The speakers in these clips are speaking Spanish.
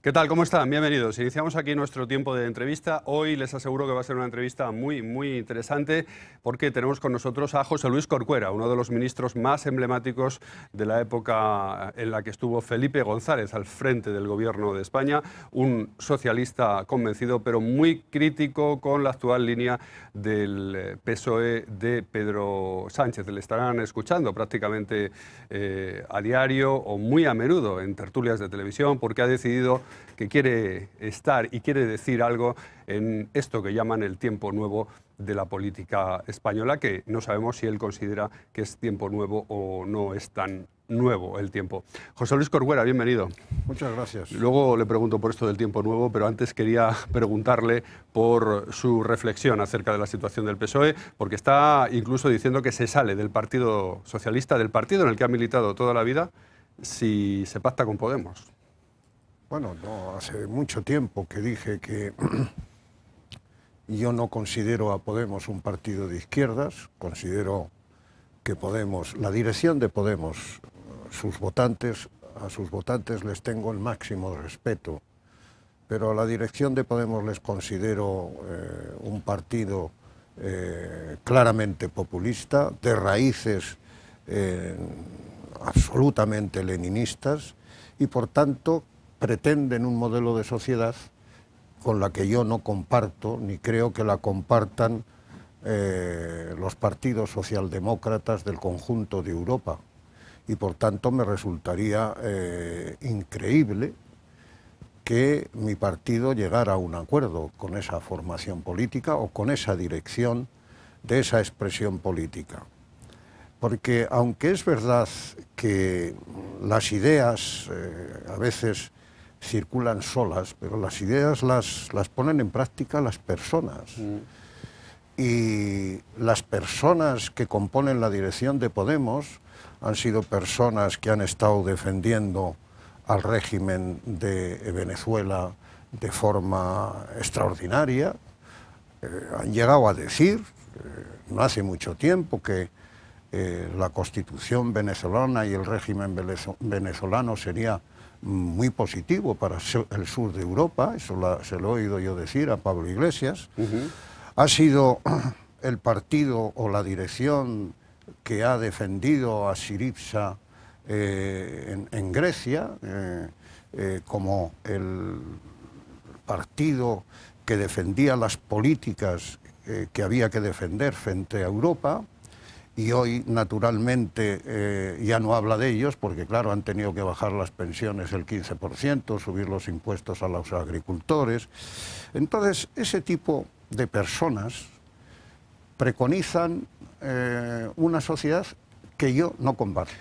¿Qué tal? ¿Cómo están? Bienvenidos. Iniciamos aquí nuestro tiempo de entrevista. Hoy les aseguro que va a ser una entrevista muy interesante porque tenemos con nosotros a José Luis Corcuera, uno de los ministros más emblemáticos de la época en la que estuvo Felipe González al frente del gobierno de España, un socialista convencido pero muy crítico con la actual línea del PSOE de Pedro Sánchez. Le estarán escuchando prácticamente a diario o muy a menudo en tertulias de televisión porque ha decidido que quiere estar y quiere decir algo en esto que llaman el tiempo nuevo de la política española, que no sabemos si él considera que es tiempo nuevo o no es tan nuevo el tiempo. José Luis Corcuera, bienvenido. Muchas gracias. Luego le pregunto por esto del tiempo nuevo, pero antes quería preguntarle por su reflexión acerca de la situación del PSOE, porque está incluso diciendo que se sale del Partido Socialista, del partido en el que ha militado toda la vida, si se pacta con Podemos. Bueno, no, hace mucho tiempo que dije que yo no considero a Podemos un partido de izquierdas, considero que Podemos, la dirección de Podemos, a sus votantes les tengo el máximo respeto, pero a la dirección de Podemos les considero un partido claramente populista, de raíces absolutamente leninistas y por tanto pretenden un modelo de sociedad con la que yo no comparto, ni creo que la compartan los partidos socialdemócratas del conjunto de Europa. Y por tanto me resultaría increíble que mi partido llegara a un acuerdo con esa formación política o con esa dirección de esa expresión política. Porque aunque es verdad que las ideas a veces circulan solas, pero las ideas las ponen en práctica las personas. Y las personas que componen la dirección de Podemos han sido personas que han estado defendiendo al régimen de Venezuela de forma extraordinaria. Han llegado a decir, no hace mucho tiempo, que la Constitución venezolana y el régimen venezolano sería muy positivo para el sur de Europa, eso se lo he oído yo decir a Pablo Iglesias. Ha sido el partido o la dirección que ha defendido a Syriza en Grecia, como el partido que defendía las políticas que había que defender frente a Europa. Y hoy, naturalmente, ya no habla de ellos, porque claro, han tenido que bajar las pensiones el 15%, subir los impuestos a los agricultores. Entonces, ese tipo de personas preconizan una sociedad que yo no comparto.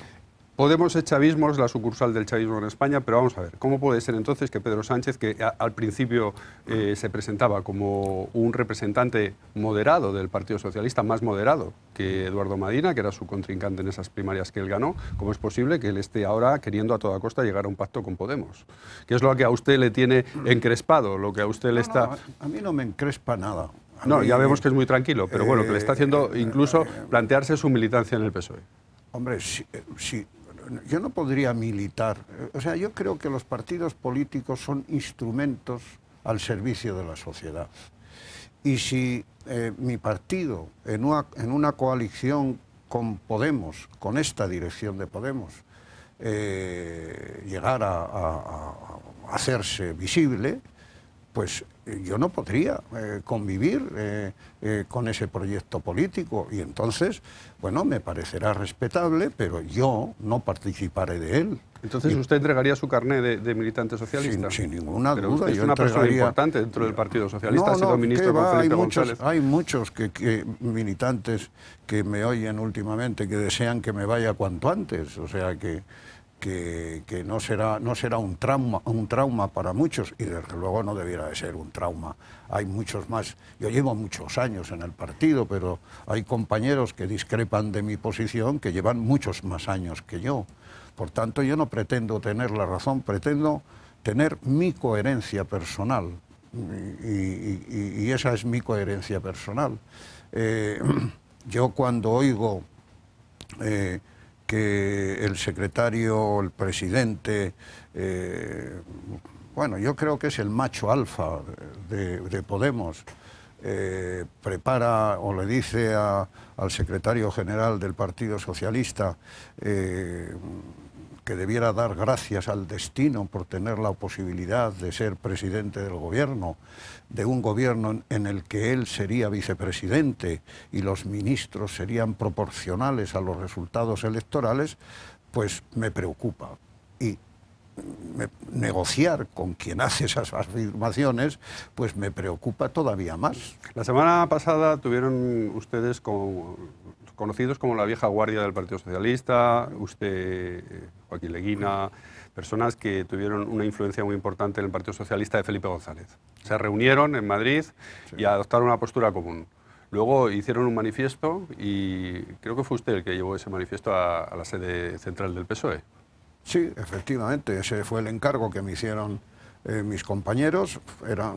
Podemos es chavismo, es la sucursal del chavismo en España, pero vamos a ver, ¿cómo puede ser entonces que Pedro Sánchez, que al principio se presentaba como un representante moderado del Partido Socialista, más moderado que Eduardo Madina, que era su contrincante en esas primarias que él ganó, cómo es posible que él esté ahora queriendo a toda costa llegar a un pacto con Podemos? ¿Qué es lo que a usted le tiene encrespado, lo que a usted le está...? No, a mí no me encrespa nada. No, ya vemos que es muy tranquilo, pero bueno, que le está haciendo incluso plantearse su militancia en el PSOE. Hombre, sí, yo no podría militar. O sea, yo creo que los partidos políticos son instrumentos al servicio de la sociedad. Y si mi partido, en una coalición con Podemos, con esta dirección de Podemos, llegara a hacerse visible, pues yo no podría convivir con ese proyecto político y entonces, bueno, me parecerá respetable, pero yo no participaré de él. Entonces, ¿usted entregaría su carné de militante socialista? Sin ninguna duda. Usted es yo una persona importante dentro del Partido Socialista, ha sido ministro con Felipe González. Hay muchos militantes que me oyen últimamente que desean que me vaya cuanto antes, o sea que no será un trauma para muchos, y desde luego no debiera de ser un trauma. Hay muchos más. Yo llevo muchos años en el partido, pero hay compañeros que discrepan de mi posición que llevan muchos más años que yo. Por tanto, yo no pretendo tener la razón, pretendo tener mi coherencia personal, y esa es mi coherencia personal. Yo cuando oigo que el secretario, el presidente, bueno, yo creo que es el macho alfa de Podemos. Prepara o le dice al secretario general del Partido Socialista que debiera dar gracias al destino por tener la posibilidad de ser presidente del gobierno, de un gobierno en el que él sería vicepresidente y los ministros serían proporcionales a los resultados electorales, pues me preocupa. Y negociar con quien hace esas afirmaciones, pues me preocupa todavía más. La semana pasada tuvieron ustedes conocidos como la vieja guardia del Partido Socialista, usted, Joaquín Leguina, personas que tuvieron una influencia muy importante en el Partido Socialista de Felipe González. Se reunieron en Madrid y adoptaron una postura común. Luego hicieron un manifiesto y creo que fue usted el que llevó ese manifiesto a la sede central del PSOE. Sí, efectivamente, ese fue el encargo que me hicieron mis compañeros.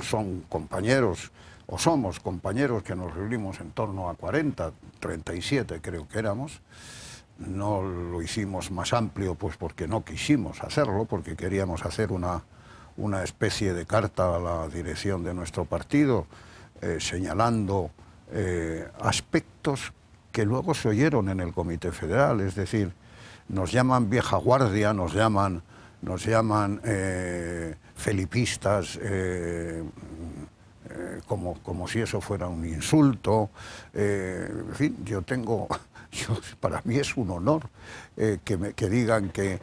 Son compañeros, o somos compañeros que nos reunimos en torno a 40, 37 creo que éramos. No lo hicimos más amplio pues porque no quisimos hacerlo, porque queríamos hacer una especie de carta a la dirección de nuestro partido, señalando aspectos que luego se oyeron en el Comité Federal, es decir, nos llaman vieja guardia, nos llaman felipistas, como si eso fuera un insulto. En fin, para mí es un honor que digan que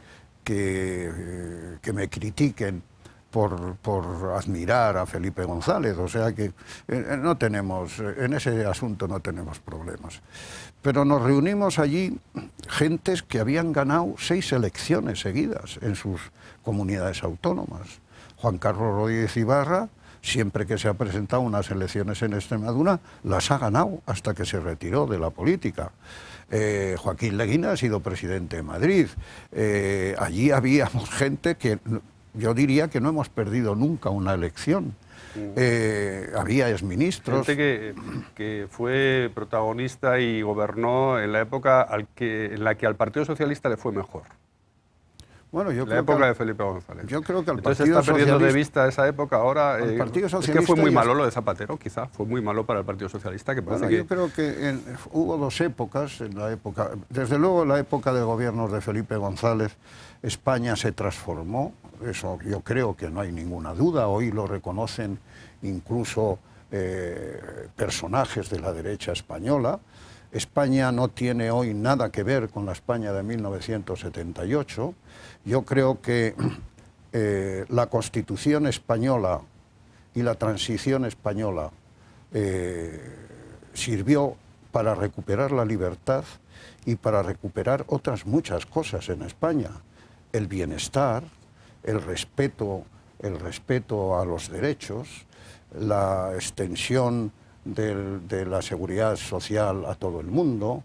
me critiquen por admirar a Felipe González, o sea que no tenemos, en ese asunto no tenemos problemas. Pero nos reunimos allí gentes que habían ganado 6 elecciones seguidas en sus comunidades autónomas. Juan Carlos Rodríguez Ibarra, siempre que se ha presentado unas elecciones en Extremadura, las ha ganado hasta que se retiró de la política. Joaquín Leguina ha sido presidente de Madrid. Allí habíamos gente que yo diría que no hemos perdido nunca una elección. Había exministros. Gente que fue protagonista y gobernó en la época en la que al Partido Socialista le fue mejor. Bueno, yo la época de Felipe González. Yo creo que al Entonces Partido está perdiendo Socialista, de vista esa época ahora. El Partido Es que Socialista fue muy malo lo de Zapatero, quizá. Fue muy malo para el Partido Socialista. Que parece yo creo que hubo 2 épocas. Desde luego, en la época de gobiernos de Felipe González, España se transformó. Eso yo creo que no hay ninguna duda. Hoy lo reconocen incluso personajes de la derecha española. España no tiene hoy nada que ver con la España de 1978. Yo creo que la Constitución española y la transición española sirvió para recuperar la libertad y para recuperar otras muchas cosas en España. El bienestar, el respeto a los derechos, la extensión de la seguridad social a todo el mundo,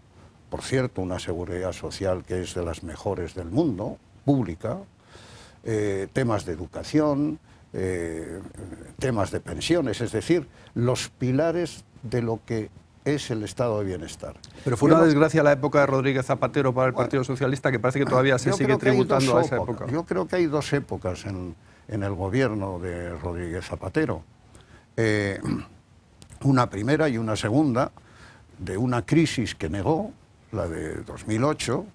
por cierto, una seguridad social que es de las mejores del mundo, pública, temas de educación, temas de pensiones, es decir, los pilares de lo que es el estado de bienestar. Pero fue una desgracia la época de Rodríguez Zapatero para el Partido Socialista, que parece que todavía se sigue tributando a esa época. Yo creo que hay 2 épocas en el gobierno de Rodríguez Zapatero. Una primera y una segunda, de una crisis que negó, la de 2008,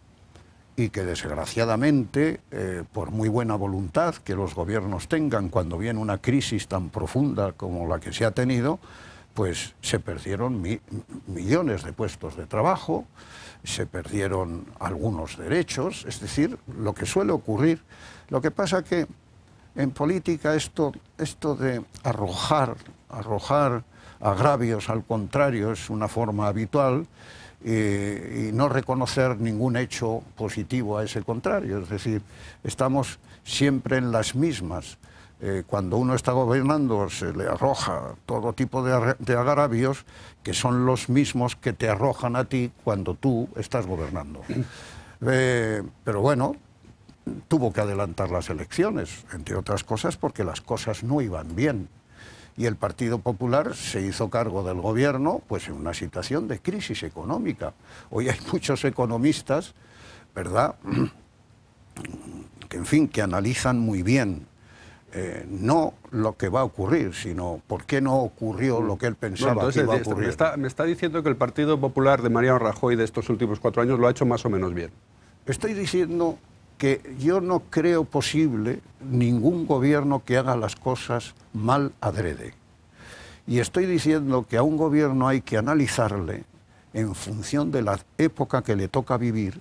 y que desgraciadamente, por muy buena voluntad que los gobiernos tengan cuando viene una crisis tan profunda como la que se ha tenido, pues se perdieron millones de puestos de trabajo, se perdieron algunos derechos, es decir, lo que suele ocurrir. Lo que pasa que en política esto de arrojar agravios al contrario es una forma habitual, y no reconocer ningún hecho positivo a ese contrario. Es decir, estamos siempre en las mismas. Cuando uno está gobernando se le arroja todo tipo de agravios que son los mismos que te arrojan a ti cuando tú estás gobernando. Pero bueno, tuvo que adelantar las elecciones, entre otras cosas porque las cosas no iban bien. Y el Partido Popular se hizo cargo del gobierno pues en una situación de crisis económica. Hoy hay muchos economistas, ¿verdad?, que en fin, que analizan muy bien no lo que va a ocurrir, sino por qué no ocurrió lo que él pensaba que iba a ocurrir. Me está diciendo que el Partido Popular de Mariano Rajoy de estos últimos 4 años lo ha hecho más o menos bien. Estoy diciendo que yo no creo posible ningún gobierno que haga las cosas mal adrede. Y estoy diciendo que a un gobierno hay que analizarle en función de la época que le toca vivir,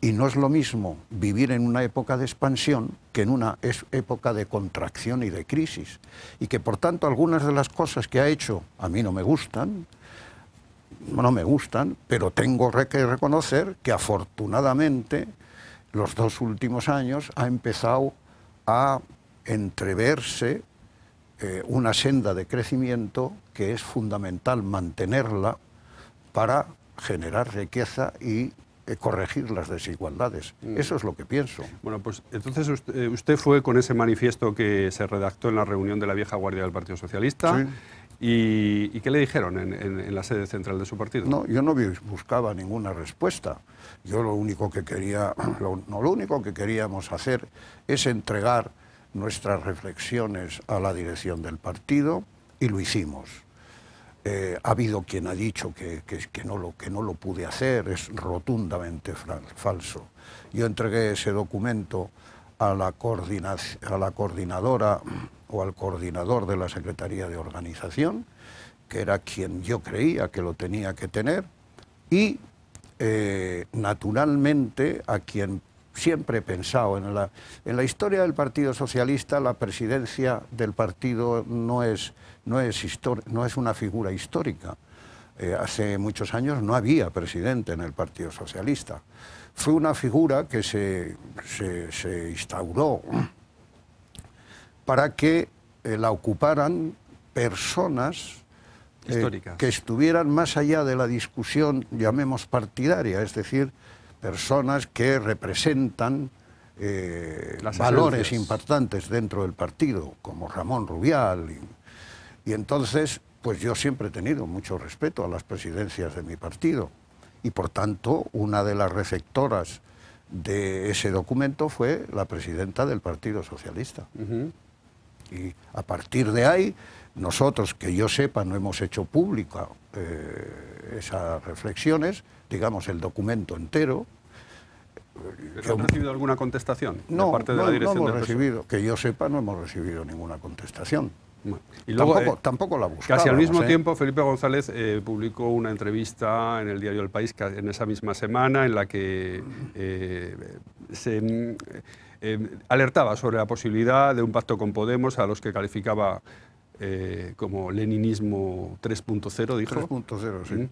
y no es lo mismo vivir en una época de expansión que en una época de contracción y de crisis. Y que por tanto algunas de las cosas que ha hecho a mí no me gustan, pero tengo que reconocer que afortunadamente los 2 últimos años ha empezado a entreverse una senda de crecimiento que es fundamental mantenerla para generar riqueza y corregir las desigualdades. Eso es lo que pienso. Bueno, pues entonces usted fue con ese manifiesto que se redactó en la reunión de la vieja guardia del Partido Socialista. Sí. ¿Y qué le dijeron en la sede central de su partido? No, yo no buscaba ninguna respuesta. Yo lo único que quería, lo único que queríamos hacer es entregar nuestras reflexiones a la dirección del partido, y lo hicimos. Ha habido quien ha dicho que no lo pude hacer, es rotundamente falso. Yo entregué ese documento a la coordinadora o al coordinador de la Secretaría de Organización, que era quien yo creía que lo tenía que tener, y naturalmente a quien siempre he pensado. En la historia del Partido Socialista, la presidencia del partido no es una figura histórica. Hace muchos años no había presidente en el Partido Socialista. Fue una figura que se instauró para que la ocuparan personas que estuvieran más allá de la discusión, llamemos partidaria, es decir, personas que representan valores importantes dentro del partido, como Ramón Rubial. Y entonces, pues yo siempre he tenido mucho respeto a las presidencias de mi partido. Y por tanto, una de las receptoras de ese documento fue la presidenta del Partido Socialista. Y a partir de ahí, nosotros, que yo sepa, no hemos hecho pública esas reflexiones, digamos el documento entero. ¿Han recibido alguna contestación de parte de la dirección no hemos del recibido, que yo sepa, no hemos recibido ninguna contestación. Bueno, y luego, tampoco la buscamos. Casi al mismo tiempo, Felipe González publicó una entrevista en el diario El País en esa misma semana, en la que se alertaba sobre la posibilidad de un pacto con Podemos, a los que calificaba como leninismo 3.0, dijo. 3.0, sí.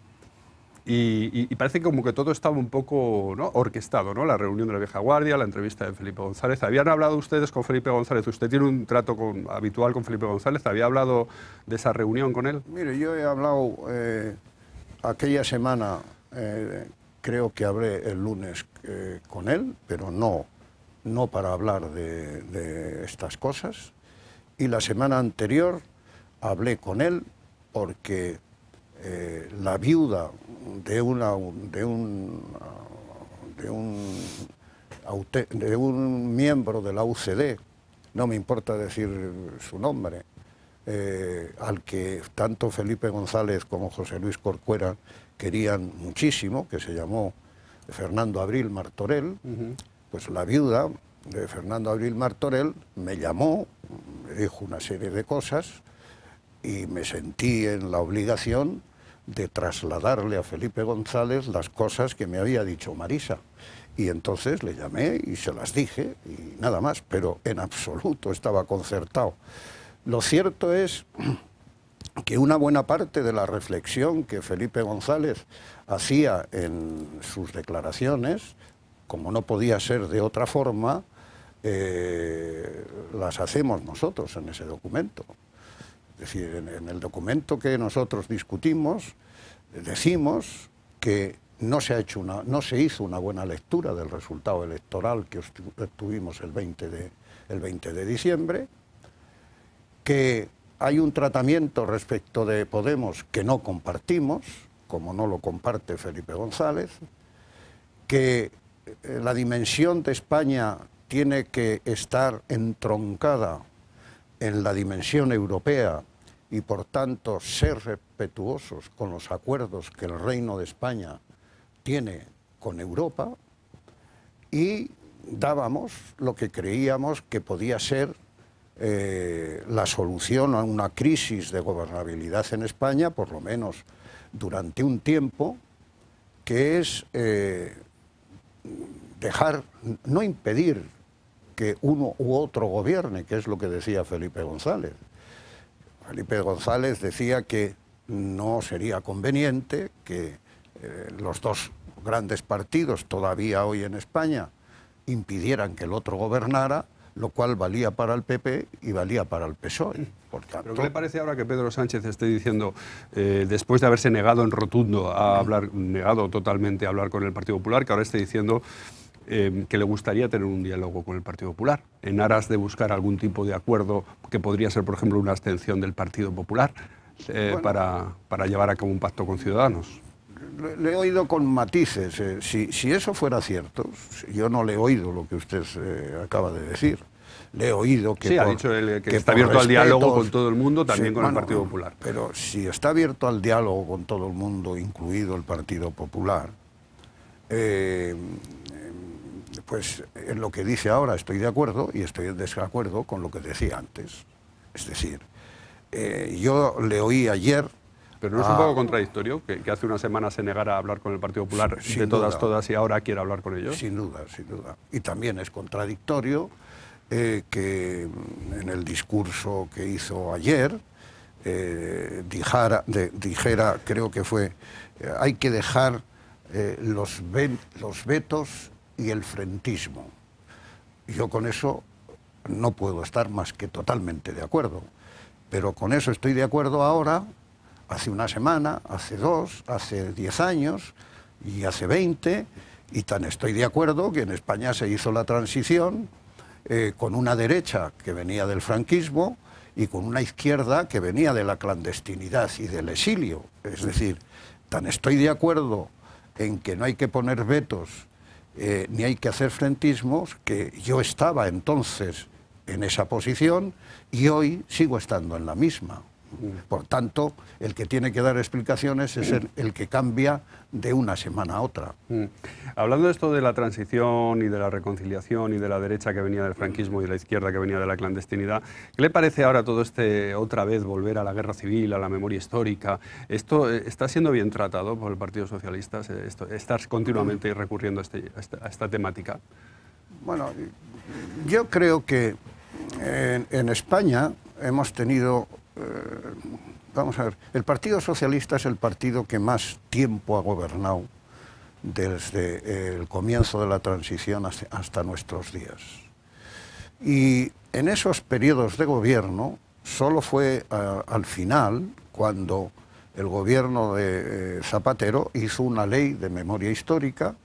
Y parece como que todo estaba un poco, ¿no?, orquestado, ¿no? La reunión de la vieja guardia, la entrevista de Felipe González. ¿Habían hablado ustedes con Felipe González? ¿Usted tiene un trato habitual con Felipe González? ¿Había hablado de esa reunión con él? Mire, yo he hablado aquella semana, creo que hablé el lunes con él, pero no para hablar de estas cosas. Y la semana anterior hablé con él porque la viuda de un miembro de la UCD, no me importa decir su nombre, al que tanto Felipe González como José Luis Corcuera querían muchísimo, que se llamó Fernando Abril Martorell. Pues la viuda de Fernando Abril Martorell me llamó, me dijo una serie de cosas, y me sentí en la obligación de trasladarle a Felipe González las cosas que me había dicho Marisa. Y entonces le llamé y se las dije, y nada más, pero en absoluto estaba concertado. Lo cierto es que una buena parte de la reflexión que Felipe González hacía en sus declaraciones, como no podía ser de otra forma, las hacemos nosotros en ese documento. Es decir, en el documento que nosotros discutimos, decimos que no se hizo una buena lectura del resultado electoral que obtuvimos el 20 de diciembre, que hay un tratamiento respecto de Podemos que no compartimos, como no lo comparte Felipe González, que la dimensión de España tiene que estar entroncada en la dimensión europea y por tanto ser respetuosos con los acuerdos que el Reino de España tiene con Europa, y dábamos lo que creíamos que podía ser la solución a una crisis de gobernabilidad en España, por lo menos durante un tiempo, que es no impedir que uno u otro gobierne, que es lo que decía Felipe González. Felipe González decía que no sería conveniente que los dos grandes partidos todavía hoy en España impidieran que el otro gobernara, lo cual valía para el PP y valía para el PSOE. Por tanto, ¿Pero qué le parece ahora que Pedro Sánchez esté diciendo, después de haberse negado en rotundo a hablar, negado totalmente a hablar con el Partido Popular, que ahora esté diciendo que le gustaría tener un diálogo con el Partido Popular, en aras de buscar algún tipo de acuerdo que podría ser, por ejemplo, una abstención del Partido Popular, para llevar a cabo un pacto con Ciudadanos? Le he oído con matices. Si eso fuera cierto, yo no le he oído lo que usted acaba de decir. Le he oído que... Sí, ha dicho él que está abierto al diálogo con todo el mundo, también con el Partido Popular. Pero si está abierto al diálogo con todo el mundo, incluido el Partido Popular, pues en lo que dice ahora estoy de acuerdo y estoy en desacuerdo con lo que decía antes. Es decir, yo le oí ayer... Pero ¿no es un poco contradictorio que hace una semana se negara a hablar con el Partido Popular de todas y ahora quiere hablar con ellos? Sin duda, sin duda. Y también es contradictorio que en el discurso que hizo ayer dijera, creo que fue, hay que dejar los vetos y el frentismo. Yo con eso no puedo estar más que totalmente de acuerdo. Pero con eso estoy de acuerdo ahora, hace una semana, hace 2, hace 10 años y hace 20, y tan estoy de acuerdo que en España se hizo la transición con una derecha que venía del franquismo y con una izquierda que venía de la clandestinidad y del exilio. Es decir, tan estoy de acuerdo en que no hay que poner vetos ni hay que hacer frentismos, que yo estaba entonces en esa posición y hoy sigo estando en la misma. Por tanto, el que tiene que dar explicaciones es el que cambia de una semana a otra. Hablando de esto de la transición y de la reconciliación y de la derecha que venía del franquismo y de la izquierda que venía de la clandestinidad, ¿qué le parece ahora todo otra vez volver a la guerra civil, a la memoria histórica? ¿Esto está siendo bien tratado por el Partido Socialista, estar continuamente recurriendo a esta temática? Bueno, yo creo que en España hemos tenido... vamos a ver, el Partido Socialista es el partido que más tiempo ha gobernado desde el comienzo de la transición hasta nuestros días. Y en esos periodos de gobierno solo fue al final cuando el gobierno de Zapatero hizo una ley de memoria histórica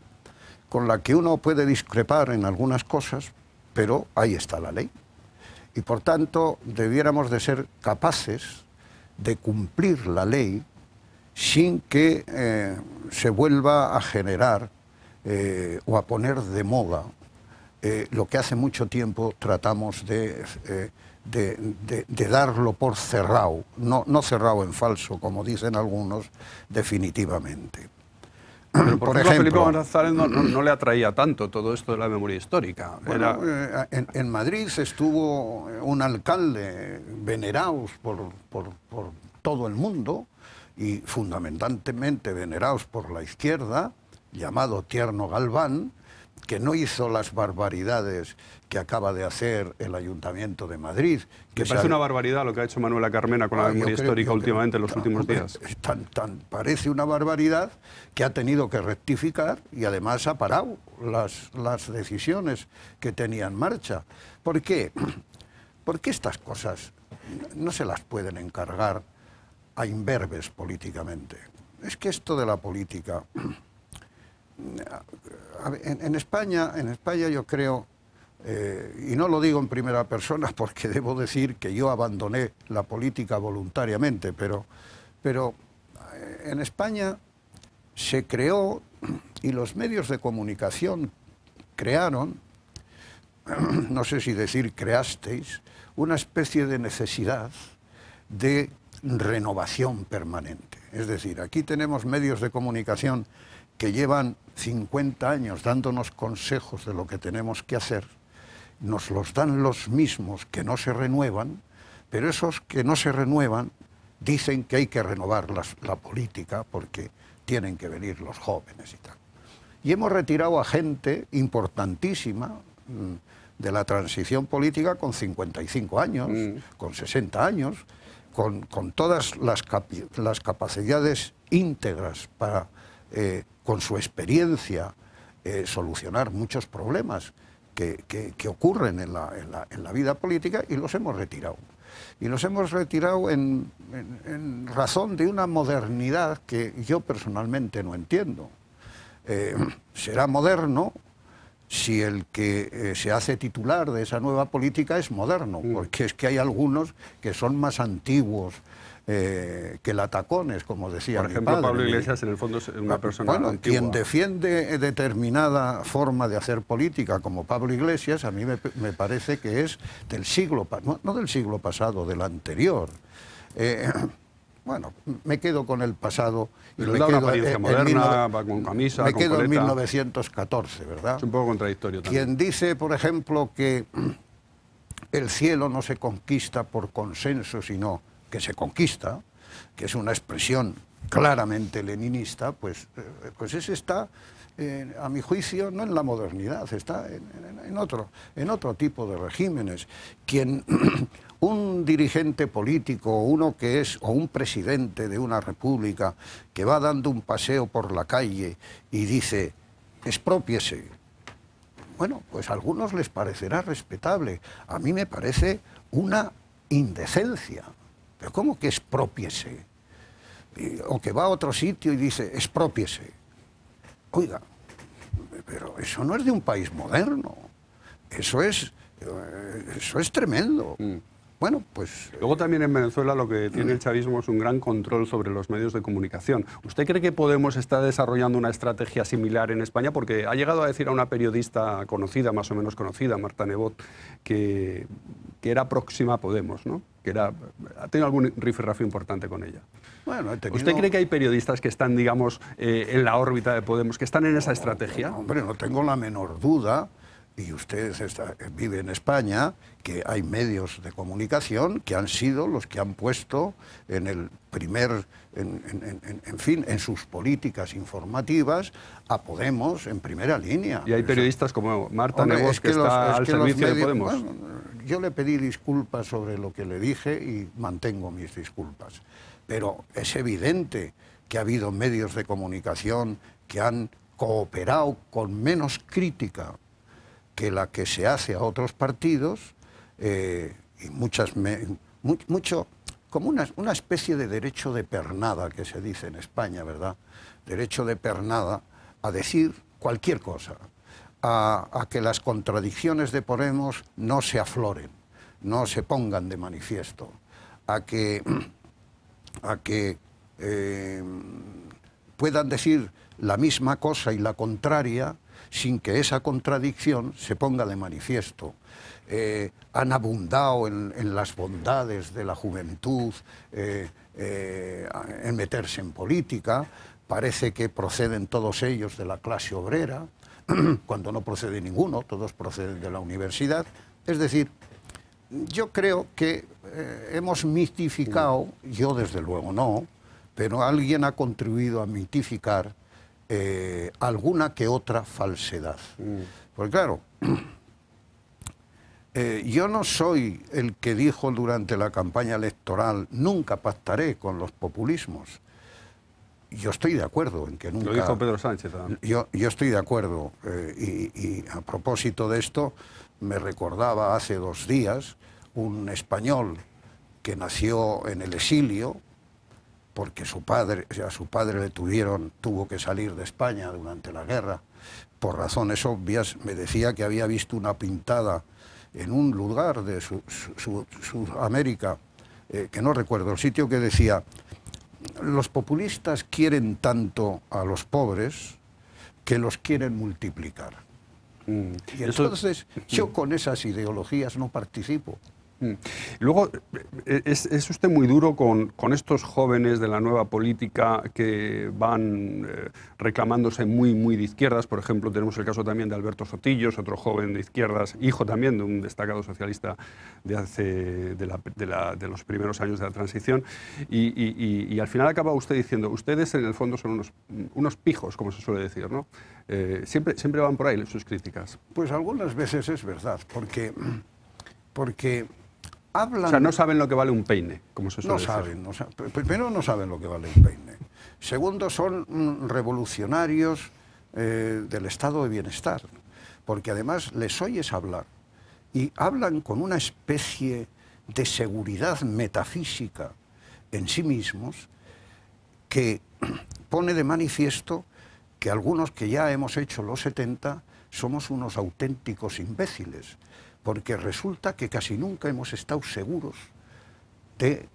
con la que uno puede discrepar en algunas cosas, pero ahí está la ley. Y por tanto debiéramos de ser capaces de cumplir la ley sin que se vuelva a generar o a poner de moda lo que hace mucho tiempo tratamos de darlo por cerrado, no cerrado en falso, como dicen algunos, definitivamente. Pero por ejemplo, a Felipe González no le atraía tanto todo esto de la memoria histórica. Bueno, en Madrid estuvo un alcalde venerados por todo el mundo y fundamentalmente venerados por la izquierda, llamado Tierno Galván, que no hizo las barbaridades que acaba de hacer el Ayuntamiento de Madrid. Que parece una barbaridad lo que ha hecho Manuela Carmena con la memoria histórica últimamente en los últimos días. Parece una barbaridad que ha tenido que rectificar y además ha parado las decisiones que tenía en marcha. ¿Por qué? Porque estas cosas no se las pueden encargar a imberbes políticamente. Es que esto de la política... En España yo creo, y no lo digo en primera persona porque debo decir que yo abandoné la política voluntariamente, pero en España se creó y los medios de comunicación crearon no sé si decir creasteis, una especie de necesidad de renovación permanente. Es decir, aquí tenemos medios de comunicación que llevan 50 años dándonos consejos de lo que tenemos que hacer, nos los dan los mismos que no se renuevan, pero esos que no se renuevan dicen que hay que renovar la política porque tienen que venir los jóvenes y tal. Y hemos retirado a gente importantísima de la transición política con 55 años, con 60 años, con todas las capacidades íntegras para, con su experiencia, solucionar muchos problemas que ocurren en la vida política, y los hemos retirado. Y los hemos retirado en razón de una modernidad que yo personalmente no entiendo. Será moderno si el que se hace titular de esa nueva política es moderno, porque es que hay algunos que son más antiguos que latacones, como decía mi padre. Por ejemplo, Pablo Iglesias, en el fondo, es una persona antigua. Quien defiende determinada forma de hacer política, como Pablo Iglesias, a mí me parece que es del siglo, no del siglo pasado, del anterior. Bueno, me quedo con el pasado. Y me da una apariencia moderna, va con camisa, me con quedo coleta. En 1914, ¿verdad? Es un poco contradictorio también. Quien dice, por ejemplo, que el cielo no se conquista por consenso, sino que se conquista, que es una expresión claramente leninista, pues ese está, a mi juicio, no en la modernidad, está en otro tipo de regímenes. Un dirigente político, uno que es, o un presidente de una república, que va dando un paseo por la calle y dice, exprópiese. Bueno, pues a algunos les parecerá respetable. A mí me parece una indecencia. ¿Pero cómo que exprópiese? O que va a otro sitio y dice, exprópiese. Oiga, pero eso no es de un país moderno. Eso es tremendo. Bueno, pues... Luego también en Venezuela lo que tiene el chavismo es un gran control sobre los medios de comunicación. ¿Usted cree que Podemos está desarrollando una estrategia similar en España? Porque ha llegado a decir a una periodista conocida, más o menos conocida, Marta Nebot, que era próxima a Podemos, ¿no? Ha tenido algún rifirrafe importante con ella. Bueno, ¿Usted cree que hay periodistas que están, digamos, en la órbita de Podemos, que están en esa estrategia? Hombre, no tengo la menor duda. Y usted vive en España, que hay medios de comunicación que han sido los que han puesto en el primer, en fin, en sus políticas informativas a Podemos en primera línea. Y hay periodistas como Marta Nebot, que está al servicio de Podemos. Bueno, yo le pedí disculpas sobre lo que le dije y mantengo mis disculpas. Pero es evidente que ha habido medios de comunicación que han cooperado con menos crítica que la que se hace a otros partidos, y mucho, como una especie de derecho de pernada que se dice en España, ¿verdad? Derecho de pernada a decir cualquier cosa, a que las contradicciones de Podemos no se afloren, no se pongan de manifiesto, a que puedan decir la misma cosa y la contraria sin que esa contradicción se ponga de manifiesto. Han abundado en las bondades de la juventud, en meterse en política. Parece que proceden todos ellos de la clase obrera, cuando no procede ninguno, todos proceden de la universidad. Es decir, yo creo que hemos mitificado, yo desde luego no, pero alguien ha contribuido a mitificar alguna que otra falsedad. Porque claro, yo no soy el que dijo durante la campaña electoral nunca pactaré con los populismos. Yo estoy de acuerdo en que nunca... Lo dijo Pedro Sánchez. Yo estoy de acuerdo, y a propósito de esto, me recordaba hace 2 días un español que nació en el exilio, porque a su padre tuvo que salir de España durante la guerra, por razones obvias. Me decía que había visto una pintada en un lugar de Sudamérica, que no recuerdo el sitio, que decía: los populistas quieren tanto a los pobres que los quieren multiplicar. Y entonces yo con esas ideologías no participo. Luego, es usted muy duro con estos jóvenes de la nueva política que van reclamándose muy de izquierdas. Por ejemplo, tenemos el caso también de Alberto Sotillos, otro joven de izquierdas, hijo también de un destacado socialista de los primeros años de la transición. Y al final acaba usted diciendo, ustedes en el fondo son unos pijos, como se suele decir, ¿no? Siempre van por ahí sus críticas. Pues algunas veces es verdad, porque hablan... O sea, no saben lo que vale un peine, como se suele decir. No saben. Primero, no saben lo que vale un peine. Segundo, son revolucionarios del estado de bienestar, porque además les oyes hablar y hablan con una especie de seguridad metafísica en sí mismos que pone de manifiesto que algunos que ya hemos hecho los 70 somos unos auténticos imbéciles, porque resulta que casi nunca hemos estado seguros de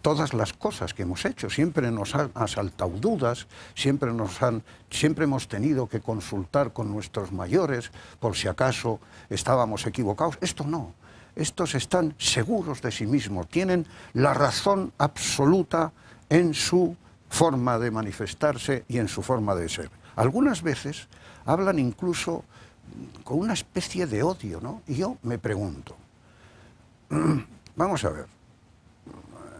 todas las cosas que hemos hecho. Siempre nos han asaltado dudas, siempre hemos tenido que consultar con nuestros mayores por si acaso estábamos equivocados. Esto no. Estos están seguros de sí mismos, tienen la razón absoluta en su forma de manifestarse y en su forma de ser. Algunas veces hablan incluso con una especie de odio, ¿no? Y yo me pregunto, vamos a ver,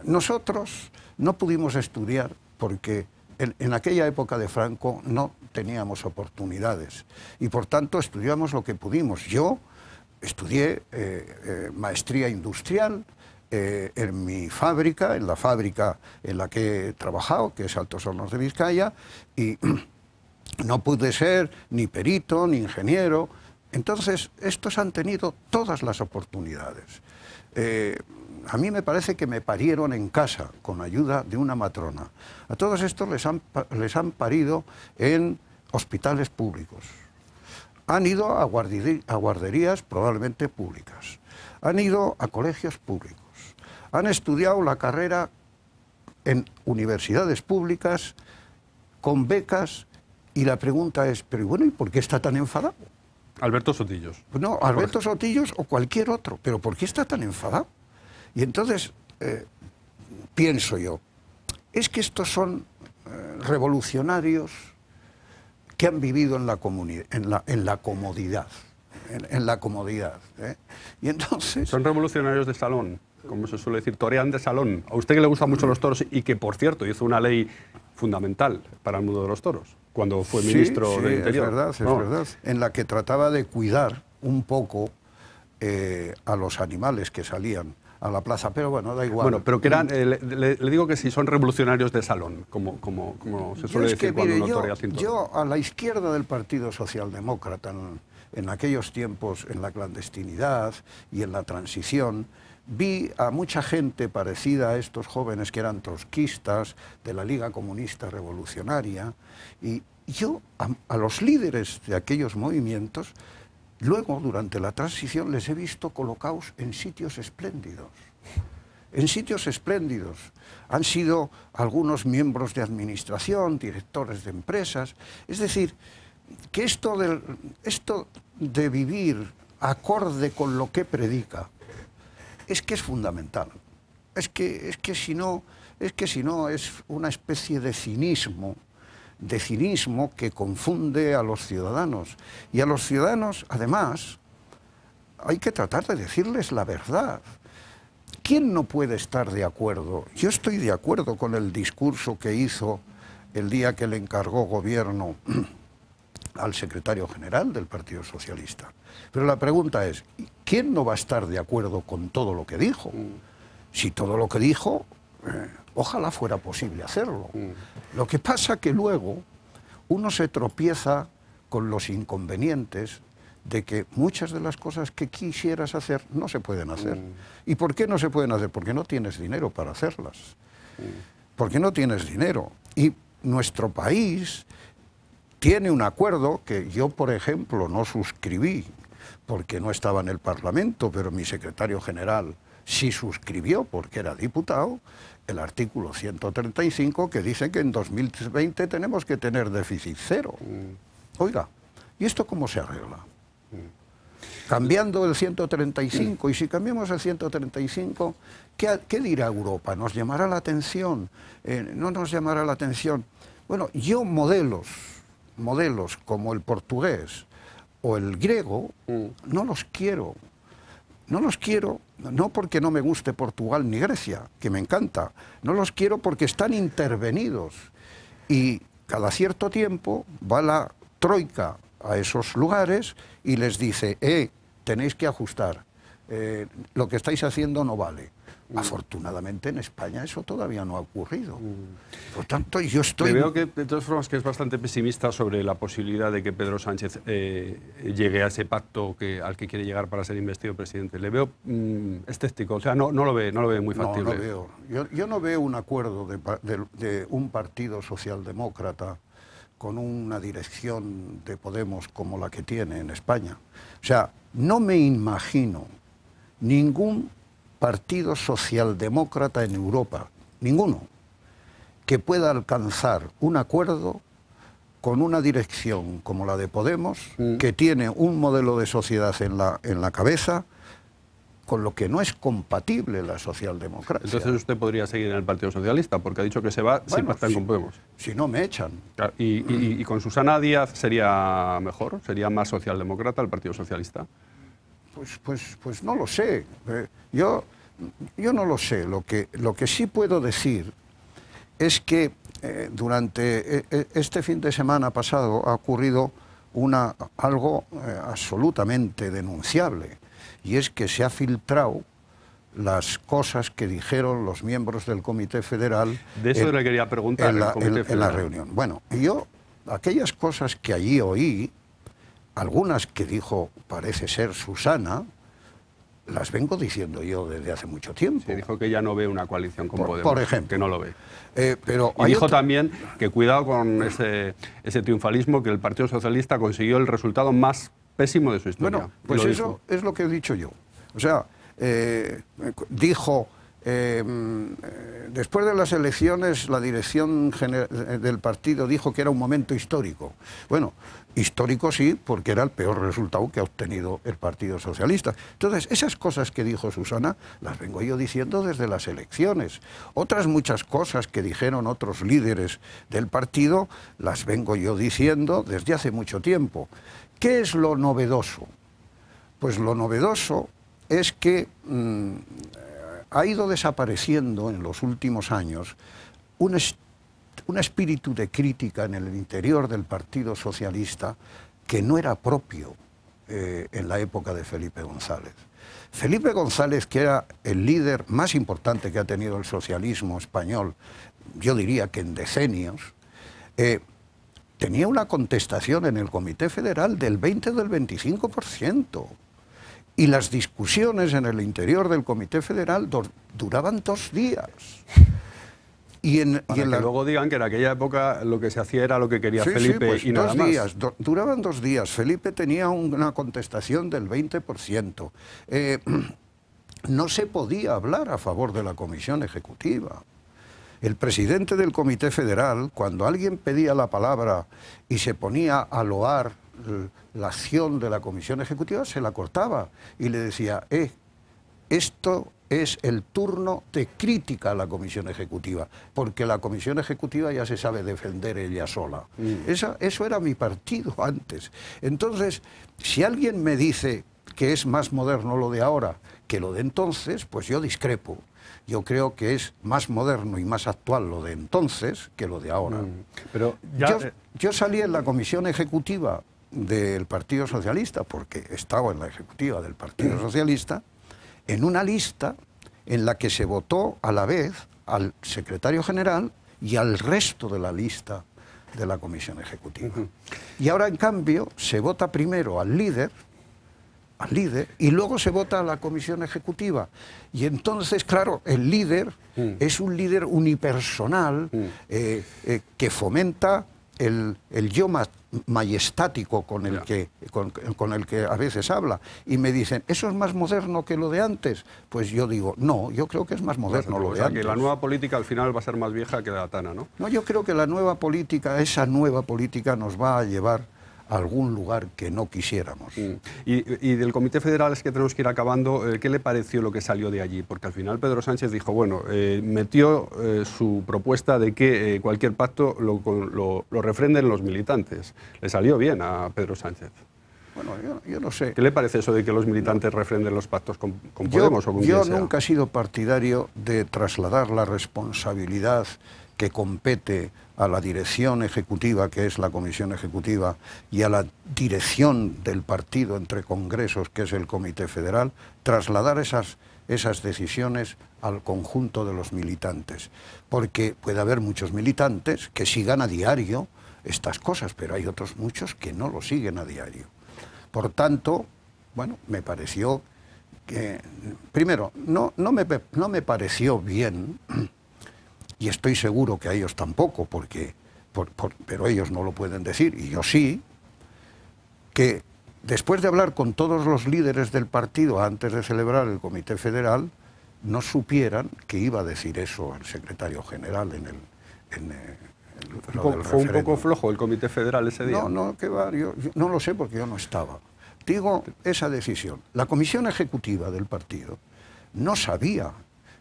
nosotros no pudimos estudiar porque en aquella época de Franco no teníamos oportunidades y por tanto estudiamos lo que pudimos. Yo estudié maestría industrial en mi fábrica, en la fábrica en la que he trabajado, que es Altos Hornos de Vizcaya, y no pude ser ni perito, ni ingeniero. Entonces, estos han tenido todas las oportunidades. A mí me parece que me parieron en casa, con ayuda de una matrona. A todos estos les han parido en hospitales públicos. Han ido a guarderías probablemente públicas. Han ido a colegios públicos. Han estudiado la carrera en universidades públicas, con becas. Y la pregunta es, pero bueno, ¿y por qué está tan enfadado? Alberto Sotillos. No, Alberto Sotillos o cualquier otro, pero ¿por qué está tan enfadado? Y entonces, pienso yo, es que estos son revolucionarios que han vivido en la comodidad. Y entonces... Son revolucionarios de salón, como se suele decir, torean de salón. A usted que le gustan mucho los toros y que, por cierto, hizo una ley fundamental para el mundo de los toros, cuando fue ministro de Interior. Es verdad, en la que trataba de cuidar un poco a los animales que salían a la plaza, pero bueno, da igual. Bueno, pero que eran, le digo que sí, son revolucionarios de salón, como se suele decir cuando uno torea cinturón. Yo, a la izquierda del Partido Socialdemócrata, en aquellos tiempos, en la clandestinidad y en la transición, vi a mucha gente parecida a estos jóvenes que eran trotskistas de la Liga Comunista Revolucionaria, y yo a los líderes de aquellos movimientos, luego durante la transición les he visto colocados en sitios espléndidos. En sitios espléndidos. Han sido algunos miembros de administración, directores de empresas. Es decir, que esto de vivir acorde con lo que predica, es que es fundamental. Es que si no es una especie de cinismo que confunde a los ciudadanos. Y a los ciudadanos, además, hay que tratar de decirles la verdad. ¿Quién no puede estar de acuerdo? Yo estoy de acuerdo con el discurso que hizo el día que le encargó gobierno al secretario general del Partido Socialista. Pero la pregunta es, ¿quién no va a estar de acuerdo con todo lo que dijo? Si todo lo que dijo, ojalá fuera posible hacerlo. Lo que pasa que luego uno se tropieza con los inconvenientes de que muchas de las cosas que quisieras hacer no se pueden hacer. ¿Y por qué no se pueden hacer? Porque no tienes dinero para hacerlas. Porque no tienes dinero. Y nuestro país tiene un acuerdo que yo, por ejemplo, no suscribí porque no estaba en el Parlamento, pero mi secretario general sí suscribió porque era diputado, el artículo 135 que dice que en 2020 tenemos que tener déficit cero. Oiga, ¿y esto cómo se arregla? cambiando el 135, y si cambiamos el 135, ¿qué dirá Europa? ¿Nos llamará la atención? ¿No nos llamará la atención? Bueno, yo modelos como el portugués o el griego, no los quiero. No los quiero, no porque no me guste Portugal ni Grecia, que me encanta, no los quiero porque están intervenidos. Y cada cierto tiempo va la troika a esos lugares y les dice, tenéis que ajustar, lo que estáis haciendo no vale. Afortunadamente en España eso todavía no ha ocurrido. Por tanto, yo estoy... Le veo que, de todas formas, que es bastante pesimista sobre la posibilidad de que Pedro Sánchez llegue a ese pacto al que quiere llegar para ser investido presidente. Le veo escéptico, o sea, no lo ve muy factible. No veo. Yo no veo un acuerdo de un partido socialdemócrata con una dirección de Podemos como la que tiene en España. O sea, no me imagino ningún partido socialdemócrata en Europa, ninguno, que pueda alcanzar un acuerdo con una dirección como la de Podemos, que tiene un modelo de sociedad en la cabeza, con lo que no es compatible la socialdemocracia. Entonces usted podría seguir en el Partido Socialista, porque ha dicho que se va si pactan con Podemos. Si no me echan. Claro, y con Susana Díaz sería mejor, sería más socialdemócrata el Partido Socialista. Pues no lo sé. Yo no lo sé. Lo que sí puedo decir es que durante este fin de semana pasado ha ocurrido algo absolutamente denunciable, y es que se ha filtrado las cosas que dijeron los miembros del Comité Federal. De eso le quería preguntar en la reunión. Bueno, yo, aquellas cosas que allí oí, algunas que dijo, parece ser Susana, las vengo diciendo yo desde hace mucho tiempo. Sí, dijo que ya no ve una coalición con Podemos. Por ejemplo. Que no lo ve. Pero y dijo también que cuidado con ese triunfalismo, que el Partido Socialista consiguió el resultado más pésimo de su historia. Bueno, pues eso es lo que he dicho yo. O sea, dijo, después de las elecciones, la dirección del partido dijo que era un momento histórico. Bueno, histórico sí, porque era el peor resultado que ha obtenido el Partido Socialista. Entonces, esas cosas que dijo Susana, las vengo yo diciendo desde las elecciones. Otras muchas cosas que dijeron otros líderes del partido, las vengo yo diciendo desde hace mucho tiempo. ¿Qué es lo novedoso? Pues lo novedoso es que ha ido desapareciendo en los últimos años un espíritu de crítica en el interior del Partido Socialista que no era propio en la época de Felipe González. Felipe González, que era el líder más importante que ha tenido el socialismo español, yo diría que en decenios, tenía una contestación en el Comité Federal del 20 o del 25%. Y las discusiones en el interior del Comité Federal duraban 2 días. Para que luego digan que en aquella época lo que se hacía era lo que quería Felipe, pues y nada más. Duraban 2 días. Felipe tenía una contestación del 20%. No se podía hablar a favor de la Comisión Ejecutiva. El presidente del Comité Federal, cuando alguien pedía la palabra y se ponía a loar la acción de la Comisión Ejecutiva, se la cortaba y le decía, esto es el turno de crítica a la Comisión Ejecutiva, porque la Comisión Ejecutiva ya se sabe defender ella sola. Eso era mi partido antes. Entonces, si alguien me dice que es más moderno lo de ahora que lo de entonces, pues yo discrepo. Yo creo que es más moderno y más actual lo de entonces que lo de ahora. Pero yo salí en la Comisión Ejecutiva del Partido Socialista, porque estaba en la Ejecutiva del Partido Socialista, en una lista en la que se votó a la vez al secretario general y al resto de la lista de la Comisión Ejecutiva. Y ahora, en cambio, se vota primero al líder, y luego se vota a la Comisión Ejecutiva. Y entonces, claro, el líder es un líder unipersonal que fomenta el yo majestático con el que a veces habla. Y me dicen, ¿eso es más moderno que lo de antes? Pues yo digo, no, yo creo que es más moderno lo de antes. Que la nueva política al final va a ser más vieja que la tana, ¿no? No, yo creo que la nueva política, esa nueva política nos va a llevar algún lugar que no quisiéramos. Y del Comité Federal, es que tenemos que ir acabando, ¿qué le pareció lo que salió de allí? Porque al final Pedro Sánchez dijo, bueno, metió su propuesta de que cualquier pacto lo refrenden los militantes. Le salió bien a Pedro Sánchez. Bueno, yo no sé. ¿Qué le parece eso de que los militantes refrenden los pactos con Podemos o con quien sea? Yo nunca he sido partidario de trasladar la responsabilidad que compete a la dirección ejecutiva, que es la Comisión Ejecutiva, y a la dirección del partido entre congresos, que es el Comité Federal, trasladar esas decisiones al conjunto de los militantes. Porque puede haber muchos militantes que sigan a diario estas cosas, pero hay otros muchos que no lo siguen a diario. Por tanto, bueno, me pareció que, primero, no me pareció bien, y estoy seguro que a ellos tampoco, pero ellos no lo pueden decir, y yo sí, que después de hablar con todos los líderes del partido antes de celebrar el Comité Federal, no supieran que iba a decir eso el secretario general ¿Fue un poco flojo el Comité Federal ese día? No, que va, yo no lo sé porque yo no estaba. Digo, esa decisión. La Comisión Ejecutiva del partido no sabía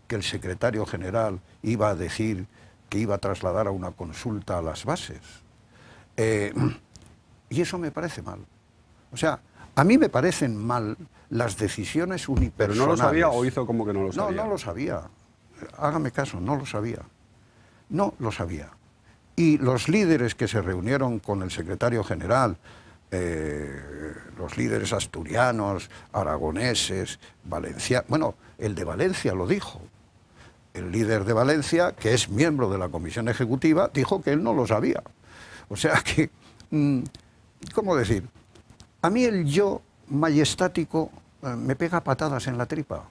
que el secretario general iba a decir que iba a trasladar a una consulta a las bases. Y eso me parece mal. O sea, a mí me parecen mal las decisiones unipersonales. ¿Pero no lo sabía o hizo como que no lo sabía? No lo sabía. Hágame caso, no lo sabía. No lo sabía. Y los líderes que se reunieron con el secretario general, los líderes asturianos, aragoneses, valencianos, bueno, el de Valencia lo dijo. El líder de Valencia, que es miembro de la Comisión Ejecutiva, dijo que él no lo sabía. O sea que, ¿cómo decir? A mí el yo majestático me pega patadas en la tripa.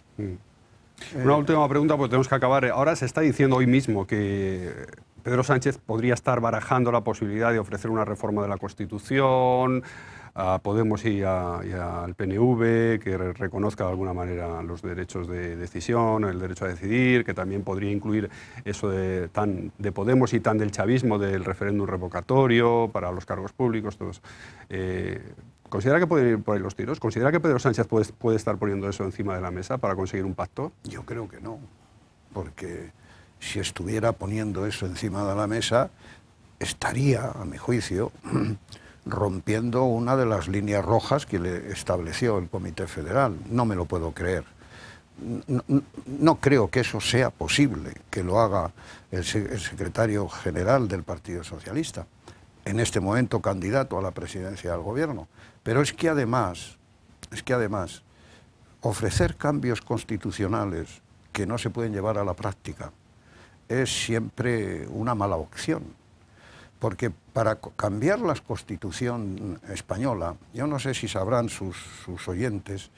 Una última pregunta, porque tenemos que acabar. Ahora se está diciendo hoy mismo que Pedro Sánchez podría estar barajando la posibilidad de ofrecer una reforma de la Constitución a Podemos y al PNV, que reconozca de alguna manera los derechos de decisión, el derecho a decidir, que también podría incluir eso tan de Podemos y tan del chavismo, del referéndum revocatorio para los cargos públicos, todos. ¿Considera que pueden ir por ahí los tiros? ¿Considera que Pedro Sánchez puede estar poniendo eso encima de la mesa para conseguir un pacto? Yo creo que no, porque si estuviera poniendo eso encima de la mesa, estaría, a mi juicio, rompiendo una de las líneas rojas que le estableció el Comité Federal. No me lo puedo creer. No creo que eso sea posible, que lo haga el secretario general del Partido Socialista, en este momento candidato a la presidencia del gobierno. Pero es que además, ofrecer cambios constitucionales que no se pueden llevar a la práctica es siempre una mala opción. Porque para cambiar la Constitución española, yo no sé si sabrán sus oyentes,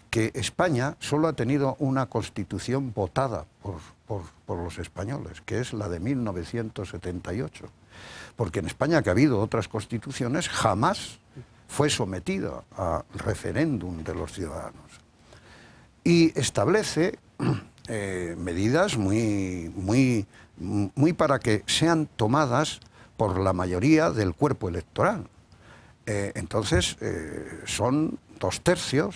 que España solo ha tenido una Constitución votada por los españoles, que es la de 1978. Porque en España, que ha habido otras constituciones, jamás fue sometida a referéndum de los ciudadanos. Y establece medidas muy para que sean tomadas por la mayoría del cuerpo electoral. Entonces, son 2/3,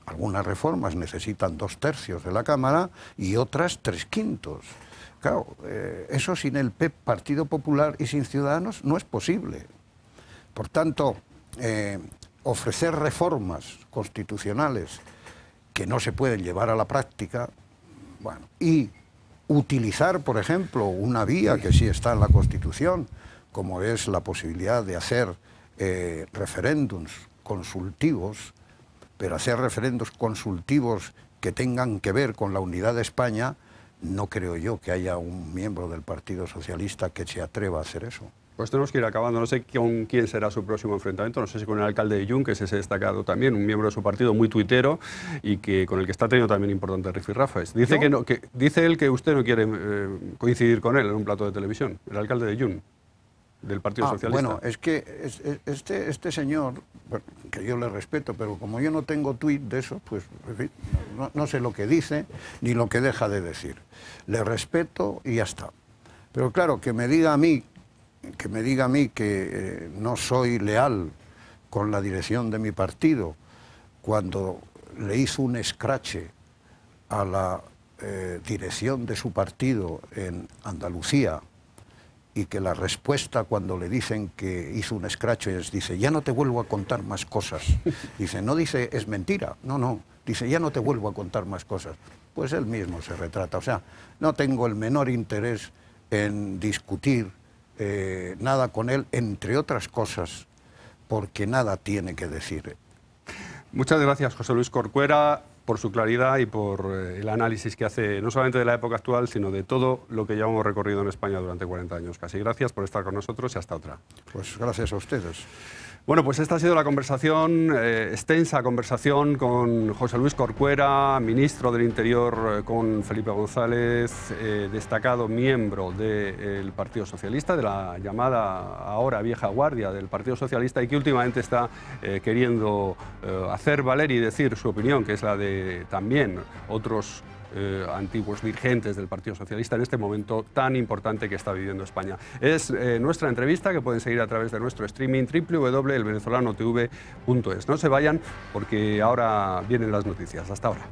algunas reformas necesitan 2/3 de la Cámara y otras 3/5. Claro, eso sin el Partido Popular y sin Ciudadanos no es posible. Por tanto, ofrecer reformas constitucionales que no se pueden llevar a la práctica, bueno, y utilizar, por ejemplo, una vía que sí está en la Constitución, como es la posibilidad de hacer referéndums consultivos, pero hacer referéndums consultivos que tengan que ver con la unidad de España, no creo yo que haya un miembro del Partido Socialista que se atreva a hacer eso. Pues tenemos que ir acabando. No sé con quién será su próximo enfrentamiento, no sé si con el alcalde de Irún, que es ese destacado también, un miembro de su partido muy tuitero y con el que está teniendo también importantes rifirrafes. Dice, dice él que usted no quiere coincidir con él en un plato de televisión, el alcalde de Irún, del Partido Socialista. Bueno, es que este señor, que yo le respeto, pero como yo no tengo tuit de eso, pues en fin, no sé lo que dice ni lo que deja de decir. Le respeto y ya está. Pero claro, que me diga a mí que me diga a mí que no soy leal con la dirección de mi partido, cuando le hizo un escrache a la dirección de su partido en Andalucía, y que la respuesta cuando le dicen que hizo un escrache es, dice, ya no te vuelvo a contar más cosas. Dice, no dice, es mentira, no, dice, ya no te vuelvo a contar más cosas. Pues él mismo se retrata. O sea, no tengo el menor interés en discutir nada con él, entre otras cosas, porque nada tiene que decir. Muchas gracias, José Luis Corcuera, por su claridad y por el análisis que hace no solamente de la época actual, sino de todo lo que llevamos recorrido en España durante 40 años. Casi gracias por estar con nosotros y hasta otra. Pues gracias a ustedes. Bueno, pues esta ha sido la conversación, extensa conversación con José Luis Corcuera, ministro del Interior, con Felipe González, destacado miembro del Partido Socialista, de la llamada ahora vieja guardia del Partido Socialista, y que últimamente está queriendo hacer valer y decir su opinión, que es la de también otros antiguos dirigentes del Partido Socialista en este momento tan importante que está viviendo España. Es nuestra entrevista que pueden seguir a través de nuestro streaming www.elvenezolanotv.es. No se vayan porque ahora vienen las noticias. Hasta ahora.